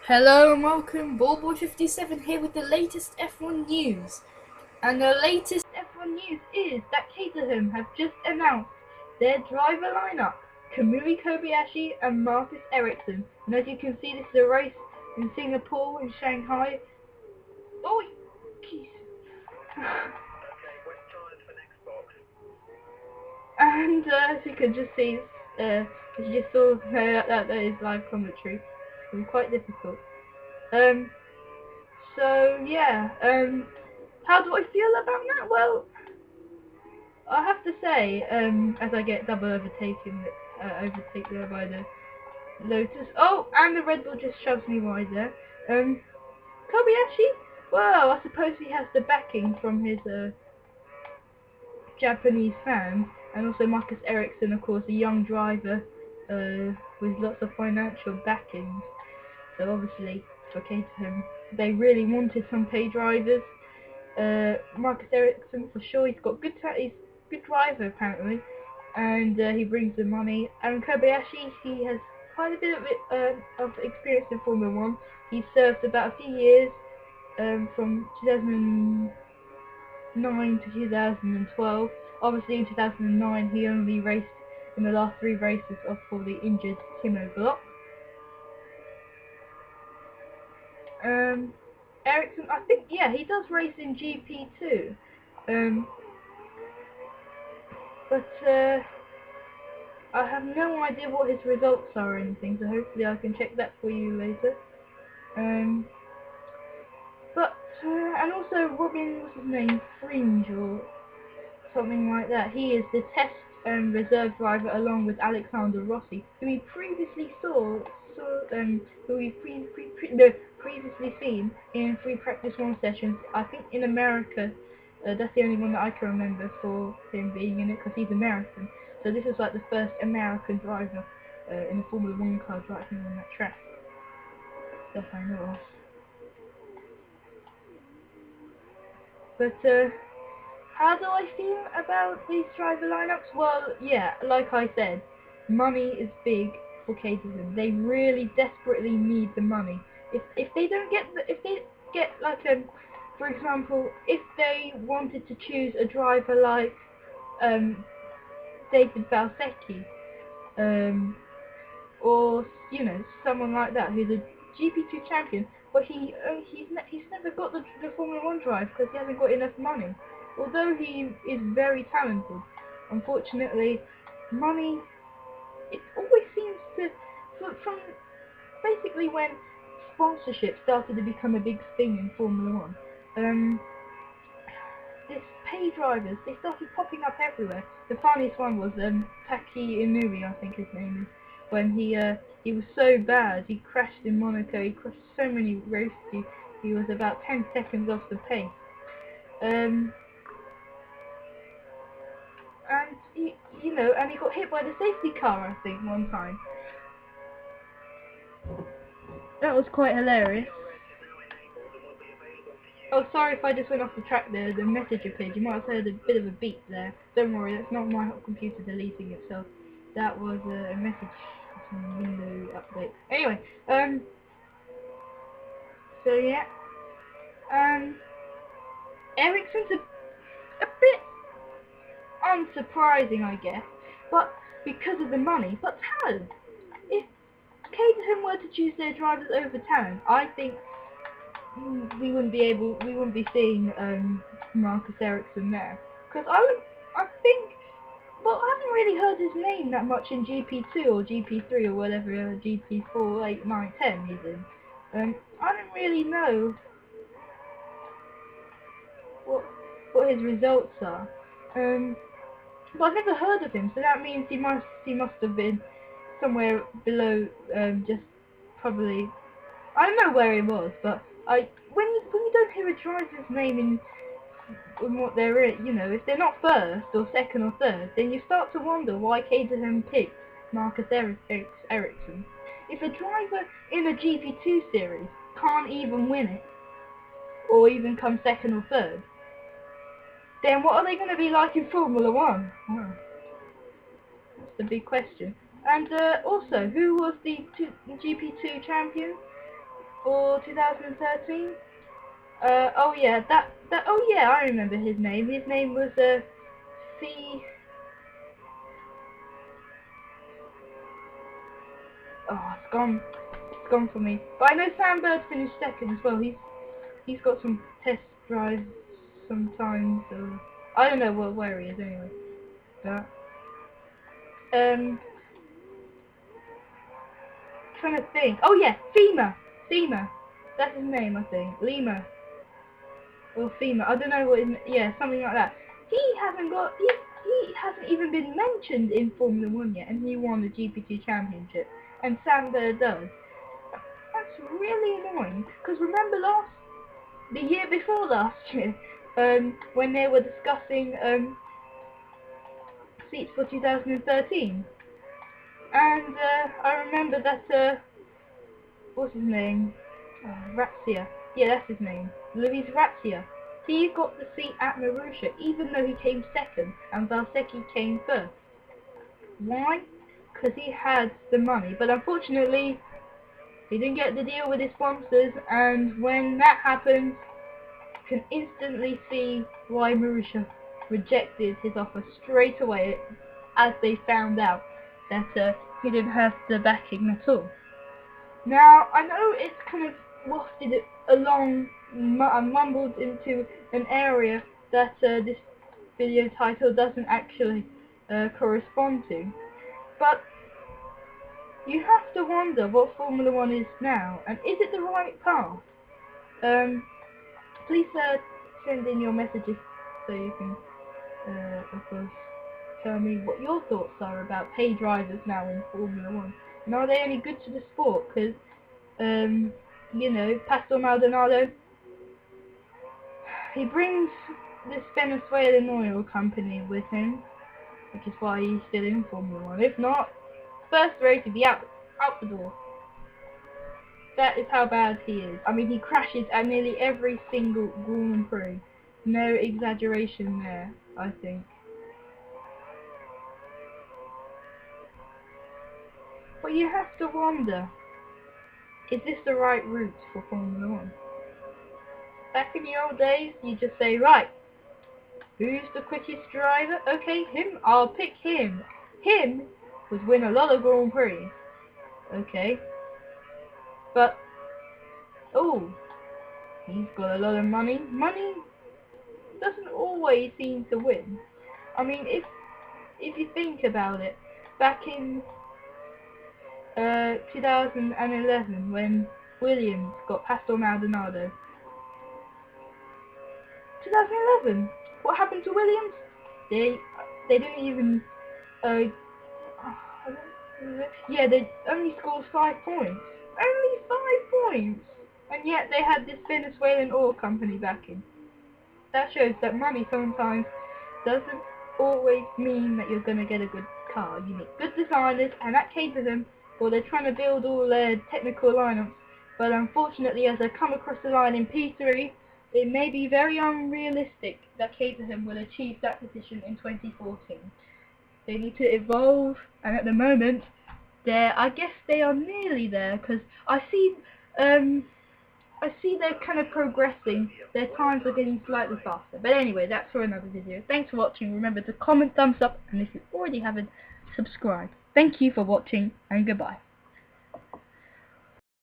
Hello and welcome, Ballboy57 here with the latest F1 news. And the latest F1 news is that Caterham have just announced their driver lineup: Kamui Kobayashi and Marcus Ericsson. And as you can see, this is a race in Singapore and Shanghai. Oh, jeez. And as you can just see, as you just saw, that is live commentary. It's quite difficult. Um, So yeah, how do I feel about that? Well, I have to say, as I get double overtaken, overtaken there by the Lotus. Oh, and the Red Bull just shoves me wide there. Kobayashi. Well, I suppose he has the backing from his Japanese fans, and also Marcus Ericsson, of course, a young driver with lots of financial backing. So obviously, for Caterham, they really wanted some pay drivers. Marcus Ericsson for sure. He's got he's a good driver apparently, and he brings the money. And Kobayashi, he has quite a bit of experience in Formula One. He served about a few years, from 2009 to 2012. Obviously, in 2009, he only raced in the last 3 races of for the injured Timo Glock. Ericsson, I think, yeah, he does race in GP2. But I have no idea what his results are or anything, so hopefully I can check that for you later. But and also Robin, what's his name, Fringe or something like that. He is the test reserve driver along with Alexander Rossi, who we previously who we previously seen in free practice 1 sessions. I think in America. That's the only one that I can remember for him being in it, because he's American. So this is like the first American driver in a Formula 1 car driving on that track that I know of. But how do I feel about these driver lineups? Well, yeah, like I said, money is big for Caterham. They really desperately need the money. If they don't get if they get like for example, if they wanted to choose a driver like David Balsecchi, or someone like that who's a GP2 champion, but he's never got the Formula One drive because he hasn't got enough money. Although he is very talented, unfortunately, money, it always seems to from basically when sponsorship started to become a big thing in Formula One. This pay drivers, they started popping up everywhere. The funniest one was Taki Inui, I think his name is, when he was so bad, he crashed in Monaco, he crashed so many races, he was about 10 seconds off the pace. And and he got hit by the safety car, I think, one time. That was quite hilarious. Oh, sorry if I just went off the track there. The message appeared. You might have heard a bit of a beep there. Don't worry, that's not my computer deleting itself. That was a message, some window update. Anyway, so yeah, Ericsson's a bit unsurprising, I guess, but because of the money. But talent. If Caterham were to choose their drivers over talent, I think we wouldn't be seeing Marcus Ericsson there, because I think, well, I haven't really heard his name that much in GP2 or GP3 or whatever GP4, 8, 9, 10 he's in. I don't really know what his results are. But I've never heard of him, so that means he must have been somewhere below, just probably. I don't know where he was, but when you don't hear a driver's name in what they're in, if they're not first or second or third, then you start to wonder why Caterham picked Marcus Ericsson. If a driver in a GP2 series can't even win it, or even come second or third, then what are they going to be like in Formula One? Well, that's the big question. And also, who was the GP2 champion? for 2013. Oh yeah, oh yeah, I remember his name. His name was C. Oh, it's gone for me. But I know Sam Bird finished second as well. He's got some test drives sometimes. I don't know where he is anyway. But trying to think. Oh yeah, FEMA. That's his name, I think. Lima or FEMA. I don't know what. Yeah, something like that. He hasn't even been mentioned in Formula 1 yet, and he won the GP2 championship. And Sam Bird does. That's really annoying. Because remember the year before last year, when they were discussing seats for 2013, and I remember that what's his name? Razzia. Yeah, that's his name. Luis Razzia. He got the seat at Marussia, even though he came second and Valsecchi came first. Why? Because he had the money, but unfortunately he didn't get the deal with his sponsors, and when that happens, you can instantly see why Marussia rejected his offer straight away, as they found out that he didn't have the backing at all. Now, I know it's kind of wafted along and mumbled into an area that this video title doesn't actually correspond to, but you have to wonder what Formula 1 is now, and is it the right path? Please send in your messages so you can, of course, tell me what your thoughts are about pay drivers now in Formula 1. And are they any good to the sport? Because, you know, Pastor Maldonado, he brings this Venezuelan oil company with him, which is why he's still in Formula 1. If not, first race he'd be out the door. That is how bad he is. I mean, he crashes at nearly every single Grand Prix. No exaggeration there, I think. But you have to wonder, is this the right route for Formula 1? Back in the old days, you just say, right, who's the quickest driver? Okay, him, I'll pick him. Him would win a lot of Grand Prix. Okay. But, oh, he's got a lot of money. Money doesn't always seem to win. I mean, if you think about it, back in 2011, when Williams got Pastor Maldonado. 2011. What happened to Williams? They didn't even. Yeah, they only scored 5 points. Only 5 points, and yet they had this Venezuelan oil company backing. That shows that money sometimes doesn't always mean that you're gonna get a good car. You need good designers, and at Caterham, well, they're trying to build all their technical lineups, but unfortunately, as they come across the line in P3, it may be very unrealistic that Caterham will achieve that position in 2014. They need to evolve, and at the moment, I guess they are nearly there, because I see they're kind of progressing. Their times are getting slightly faster. But anyway, that's for another video. Thanks for watching. Remember to comment, thumbs up, and if you already haven't, subscribe. Thank you for watching, and goodbye.